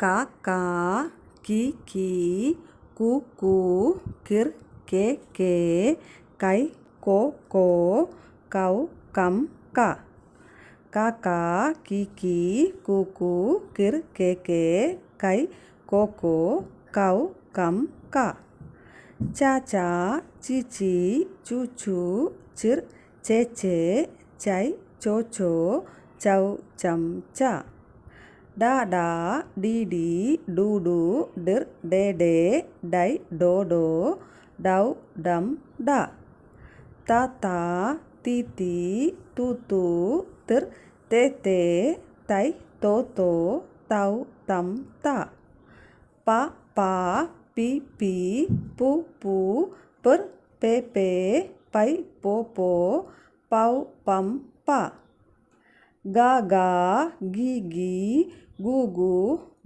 കാ കാ കി കീ കൂ കൂ കിർ കേ കേ കൈ കോ കോ കൗ കം ക. കാ കാ കി കീ കൂ കൂ കിർ കേ കേ കൈ കോ കോ കൗ കം ക. ചാ ചാ ചി ചി ചു ചു ചിർ ചേ ചേ ചൈ ചോ ചോ ചൗ ചം ച. ഡാ ഡാ ഡി ഡി ഡു ഡു ഡിർ ഡേ ഡേ ഡൈ ഡോ ഡോ ഡൗ ഡം ഡ. താ താ തീ തീ തു തു തിർ തേ തേ തൈ തോ തോ തൗ തം ത. പ പാ പി പി പു പു പിർ പേ പേ പൈ പോ പോ പൗ പം പ. ഗ ഗ ഗി ഗി ഗു ഗു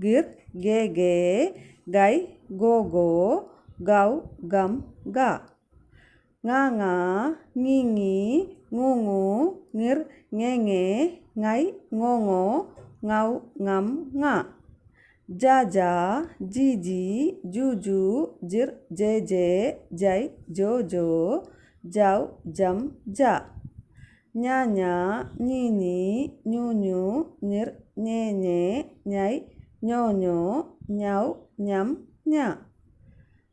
ഗിർ ഗേ ഗേ ഗൈ ഗോ ഗോ ഗൗ ഗം ഗ. ങ ങ ങി ങി ങു ങു ങ്ങിർ ങ്ങേ ങ്ങേ ങ്ങൈ ങ്ങോ ങ്ങോ ങ്ങൗ ങ്ങം ങ. ജ ജ ജി ജി ജു ജു ജിർ ജേ ജേ ജൈ ജോ ജോ ജൗ ജം ജ. ഞ ഞ ഞി ഞി ഞു ഞു ഞിർ ഞേ ഞേ ഞൈ ഞോ ഞോ ഞൗ ഞം ഞ.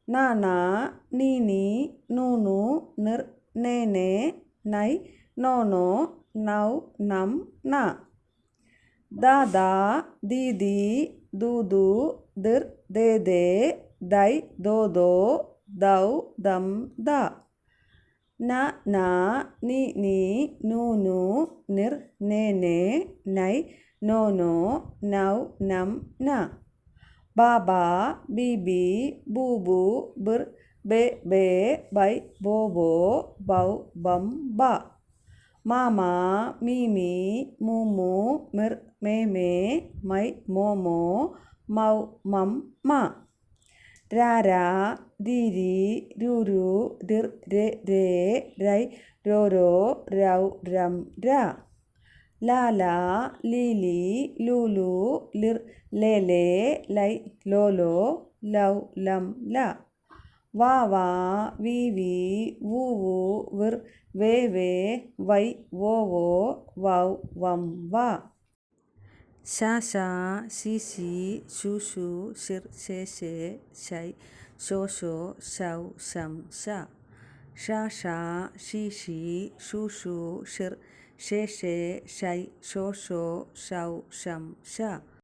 ന ന നി നി നു നു നിർ നേ നേ നൈ നോ നോ നൗ നം ന. ദ ദ ദി ദി ദു ദു ദിർ ദേ ദേ ദൈ ദോ ദോ ദൗ ദം ദ. ന ന നി നി നു നു നിർ നേ നേ നൈ നോ നോ നൗ നം ന. ബ ബ ബി ബി ബു ബു ബിർ ബേ ബേ ബൈ ബോ ബോ ബൗ ബം ബ. മ മ മി മി മു മു മിർ മേ മേ മൈ മോ മോ മൗ മം മ. ര ര രി രി രു രു രിർ രേ രേ രൈ രോ രോ രൗ രം ര. ല ല ലി ലി ലു ലു ലിർ ലേ ലേ ലൈ ലോ ലോ ലൗ ലം ല. വ വ വി വി വു വു വിർ വേ വേ വൈ വോ വോ വൗ വം വ. ശ ശ ശി ശി ശു ശു ശിർ ശേ ശേ ശൈ ശോ ശോ ശൗ ശം ശ. ഷ ഷ ഷി ഷി ഷു ഷു ഷിർ ശേ ശേ ശൈ ശോ ശോ ശൗ ശം ശ.